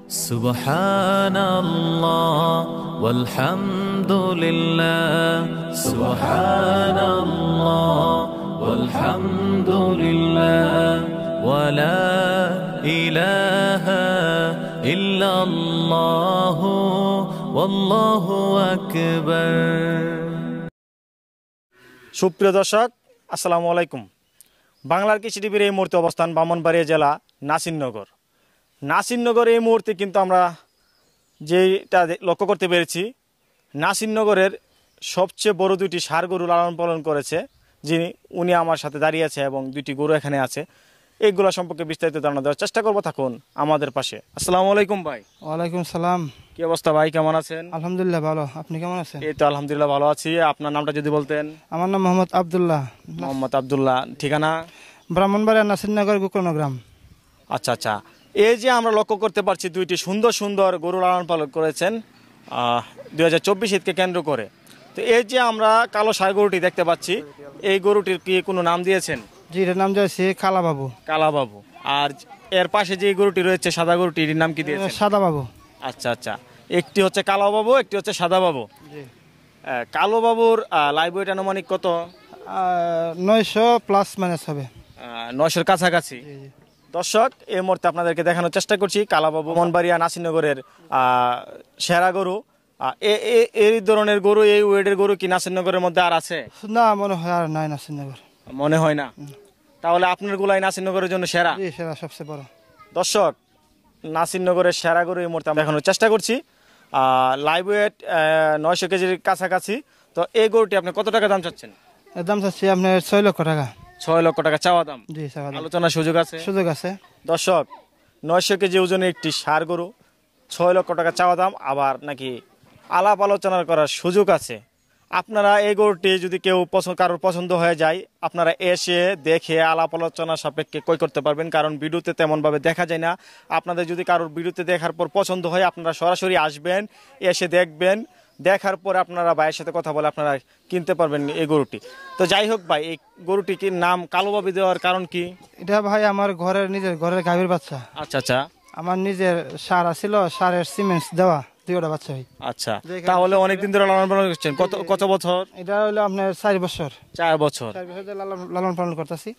Subhanallah walhamdulillah, Subhanallah walhamdulillah, wa la ilaha illallah, wallahu akbar. সুপ্রিয় দর্শক, আসসালামু আলাইকুম। বাংলার কৃষি টিভির এই মুহূর্তে অবস্থান ব্রাহ্মণবাড়িয়া জেলা নাসিরনগর। এই মুহূর্তে কিন্তু আমরা যেটা লক্ষ্য করতে পেরেছি, নাসিরনগরের সবচেয়ে বড় দুইটি ষাঁড় গরু লালন পালন করেছে উনি আমার সাথে দাঁড়িয়ে আছে এবং দুইটি গরু এখানে আছে। এইগুলো সম্পর্কে বিস্তারিত ধারণা দেওয়ার চেষ্টা করবো, থাকুন আমাদের পাশে। আসসালামু আলাইকুম ভাই। ওয়ালাইকুম সালাম। কি অবস্থা ভাই, কেমন আছেন? আলহামদুলিল্লাহ ভালো, আপনি কেমন আছেন? এই তো আলহামদুলিল্লাহ ভালো আছি। আপনার নামটা যদি বলতেন। আমার নাম মোহাম্মদ আব্দুল্লাহ। মোহাম্মদ আব্দুল্লাহ, ঠিকানা? ব্রাহ্মণবাড়িয়া নাসিরনগর গোকর্ণগ্রাম। আচ্ছা আচ্ছা, এই যে আমরা লক্ষ্য করতে পারছি দুইটি সুন্দর সুন্দর গরু লালন পালন করেছেন 2024 ঈদকে কেন্দ্র করে। তো এই যে আমরা কালো ষাঁড় গরুটি দেখতে পাচ্ছি, এই গরুটির কি কোনো নাম দিয়েছেন? জি, এটার নাম দিয়েছি কালাবাবু। কালাবাবু। আর এর পাশে যে গরুটি রয়েছে সাদা গরুটি, এর নাম কি দিয়েছেন? সাদাবাবু। আচ্ছা আচ্ছা, একটি হচ্ছে কালাবাবু, একটি হচ্ছে সাদাবাবু। কালো বাবুর লাইভ ওয়েট আনুমানিক কত? 900 প্লাস মাইনাস হবে, 900-র কাছাকাছি। দর্শক, এই মুহূর্তে আপনাদেরকে দেখানোর চেষ্টা করছি কালাবাবু ব্রাহ্মণবাড়িয়া নাসিরনগরের সেরা গরু। এই ধরনের গরু, এই ওয়েটের গরু কি নাসিরনগরের মধ্যে আর আছে? না, মনে হয় আর নাই নাসিরনগর। মনে হয় না? তাহলে আপনার গুলাই নাসিরনগরের জন্য সেরা? জি, সেরা, সবচেয়ে বড়। দর্শক, নাসিরনগরের সেরা গরু এই মুহূর্তে আমরা দেখানোর চেষ্টা করছি। লাইভ ওয়েট 900 কেজির কাছাকাছি। তো এই গরুটি আপনি কত টাকা দাম চাচ্ছেন? এর দাম চাচ্ছি আপনার 6 লক্ষ টাকা। 6 লক্ষ টাকা চাওয়া দাম? জি, চাওয়া দাম। আলোচনার সুযোগ আছে? সুযোগ আছে। দর্শক, 900 কেজি ওজনের একটি ষাঁড় গরু, 6 লক্ষ টাকা চাওয়া দাম, আবার নাকি আলাপ আলোচনা করার সুযোগ আছে। আপনারা এই গরুটি যদি কেউ কারোর পছন্দ হয়ে যায়, আপনারা এসে দেখে আলাপ আলোচনা সাপেক্ষে ক্রয় করতে পারবেন, কারণ ভিডিওতে তেমনভাবে দেখা যায় না। আপনাদের যদি কারোর ভিডিওতে দেখার পর পছন্দ হয়, আপনারা সরাসরি আসবেন, এসে দেখবেন, দেখার পর আপনারা ভাইয়ের সাথে কথা বলে আপনারা কিনতে পারবেন এই গরুটি। তো যাই হোক ভাই, এই গরুটির নাম কালোবাবু দেওয়ার কারণ কি? এটা ভাই আমার নিজের ঘরের গাভীর বাচ্চা। আচ্ছা আচ্ছা, আমার নিজের ষাঁড় ছিল, ষাঁড়ের সিমেন্টস দেওয়া দুইটা বাচ্চা ভাই। আচ্ছা, তাহলে অনেকদিন ধরে লালন পালন করছেন। কত বছর? এটা হলো আপনার 4 বছর। 4 বছর। 4 বছর লালন পালন করতেছি।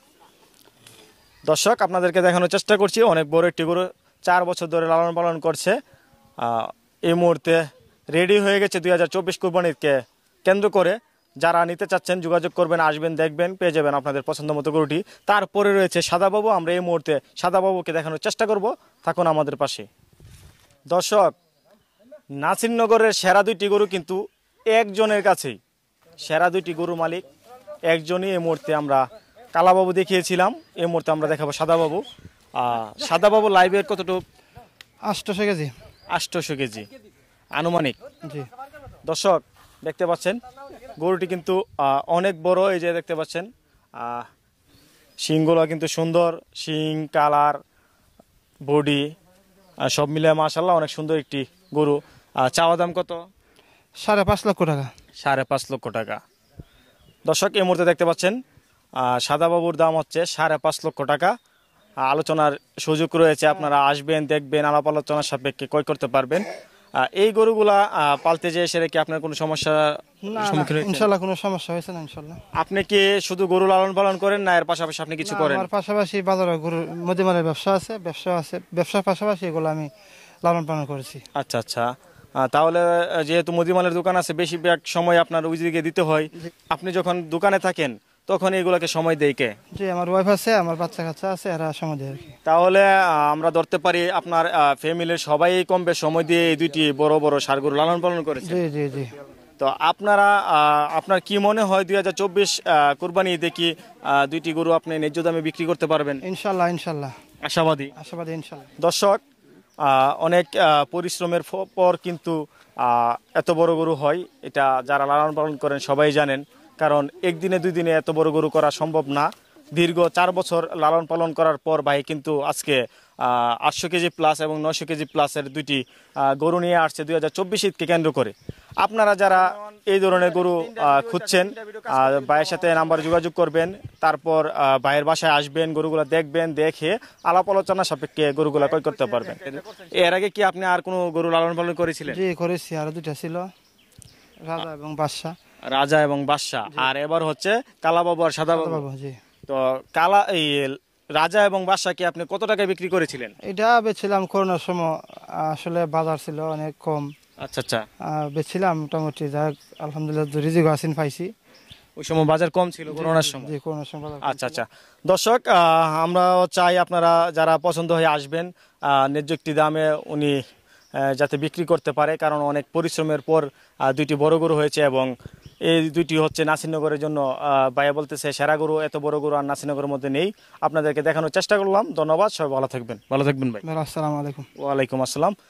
দর্শক, আপনাদেরকে দেখানোর চেষ্টা করছি, অনেক বড় একটি গরু 4 বছর ধরে লালন পালন করছে। এই মুহূর্তে রেডি হয়ে গেছে 2024 কুরবানিকে কেন্দ্র করে। যারা নিতে চাচ্ছেন যোগাযোগ করবেন, আসবেন, দেখবেন, পেয়ে যাবেন আপনাদের পছন্দ মতো গরুটি। তারপরে রয়েছে সাদাবাবু। আমরা এই মুহূর্তে সাদাবাবুকে দেখানোর চেষ্টা করব, থাকুন আমাদের পাশে। দর্শক, নাসিরনগরের সেরা দুইটি গরু কিন্তু একজনের কাছেই। সেরা দুইটি গরু মালিক একজনই। এই মুহূর্তে আমরা কালাবাবু দেখিয়েছিলাম, এই মুহূর্তে আমরা দেখাবো সাদাবাবু। সাদাবাবু লাইভের কতটুকু? 800 কেজি। 800 কেজি আনুমানিক। জি। দর্শক, দেখতে পাচ্ছেন গরুটি কিন্তু অনেক বড়। এই যে দেখতে পাচ্ছেন শিংগুলো কিন্তু সুন্দর, শিং, কালার, বডি সব মিলে মাশাআল্লাহ অনেক সুন্দর একটি গরু। চাওয়া দাম কত? 5.5 লক্ষ টাকা। 5.5 লক্ষ টাকা। দর্শক, এই মুহূর্তে দেখতে পাচ্ছেন সাদাবাবুর দাম হচ্ছে 5.5 লক্ষ টাকা। আলোচনার সুযোগ রয়েছে, আপনারা আসবেন, দেখবেন, আলাপ আলোচনার সাপেক্ষে ক্রয় করতে পারবেন। এই গরুগুলা পালতে যেয়ে এসে কি আপনার কোনো সমস্যা সম্মুখীন হয়েছে? ইনশাআল্লাহ কোনো সমস্যা হয়েছে না ইনশাআল্লাহ। আপনি কি শুধু গরু লালন পালন করেন, না এর পাশাপাশি আপনি কিছু করেন? আমার পাশাপাশি বাজারে গরু মুদিমালের ব্যবসা আছে, ব্যবসার পাশাপাশি এগুলো আমি লালন পালন করেছি। আচ্ছা আচ্ছা, তাহলে যেহেতু মুদিমালের দোকান আছে, বেশিরভাগ সময় আপনার ওই দিকে দিতে হয়। আপনি যখন দোকানে থাকেন তখন এগুলোকে সময় দেয় কে? জি, আমার ওয়াইফ আছে, আমার বাচ্চা কাচ্চা আছে, এরা সময় দেয় আর কি। তাহলে আমরা ধরতে পারি আপনার ফ্যামিলির সবাই কম বেশ সময় দিয়ে এই দুইটি বড় বড় ষাঁড় গরু লালন পালন করেছে। জি জি জি। তো আপনার কি মনে হয় 2024 কুরবানি ঈদে কি দুইটি গরু আপনি ন্যায্য দামে বিক্রি করতে পারবেন? ইনশাআল্লাহ ইনশাআল্লাহ। আশাবাদী ইনশাআল্লাহ। দর্শক, অনেক পরিশ্রমের পর কিন্তু এত বড় গরু হয়, এটা যারা লালন পালন করেন সবাই জানেন। কারণ একদিনে 2 দিনে এত বড় গরু করা সম্ভব না। দীর্ঘ 4 বছর লালন পালন করার পর ভাই কিন্তু আজকে 800 কেজি প্লাস এবং 900 কেজি প্লাসের দুইটি গরু নিয়ে আসছে 2024 ঈদকে কেন্দ্র করে। আপনারা যারা এই ধরনের গরু খুঁজছেন, ভাইয়ের সাথে নাম্বারে যোগাযোগ করবেন, তারপর ভাইয়ের বাসায় আসবেন, গরুগুলো দেখবেন, দেখে আলাপ আলোচনা সাপেক্ষে গরুগুলো ক্রয় করতে পারবেন। এর আগে কি আপনি আর কোনো গরু লালন পালন করেছিলেন? জি করেছি, আরো দুইটা ছিল, রাজা এবং বাদশা। রাজা এবং বাদশা, আর এবার হচ্ছে কালাবাবু আর সাদা বাবু। বাবু জি, তো এই রাজা এবং বাদশা কি আপনি কত টাকায় বিক্রি করেছিলেন? এটা বেছিলাম করোনার সময়, আসলে বাজার ছিল অনেক কম, আচ্ছা আচ্ছা, বেছিলাম মোটামুটি, যাক আলহামদুলিল্লাহ রিজিক আসিন পাইছি। ওই সময় বাজার কম ছিল করোনার সময়। জি করোনার সময় বাজার কম আচ্ছা ছিল। আচ্ছা, দর্শক আমরা চাই আপনারা যারা পছন্দ হয়ে আসবেন, ন্যায্য একটি দামে উনি যাতে বিক্রি করতে পারে, কারণ অনেক পরিশ্রমের পর দুইটি বড় গরু হয়েছে এবং এই দুইটি হচ্ছে নাসিরনগরের জন্য ভাইয়া বলতেছে সেরা গরু, এত বড় গরু আর নাসিরনগরের মধ্যে নেই। আপনাদেরকে দেখানোর চেষ্টা করলাম। ধন্যবাদ, সবাই ভালো থাকবেন। ভালো থাকবেন ভাই। আসসালামু আলাইকুম। ওয়ালাইকুম আসসালাম।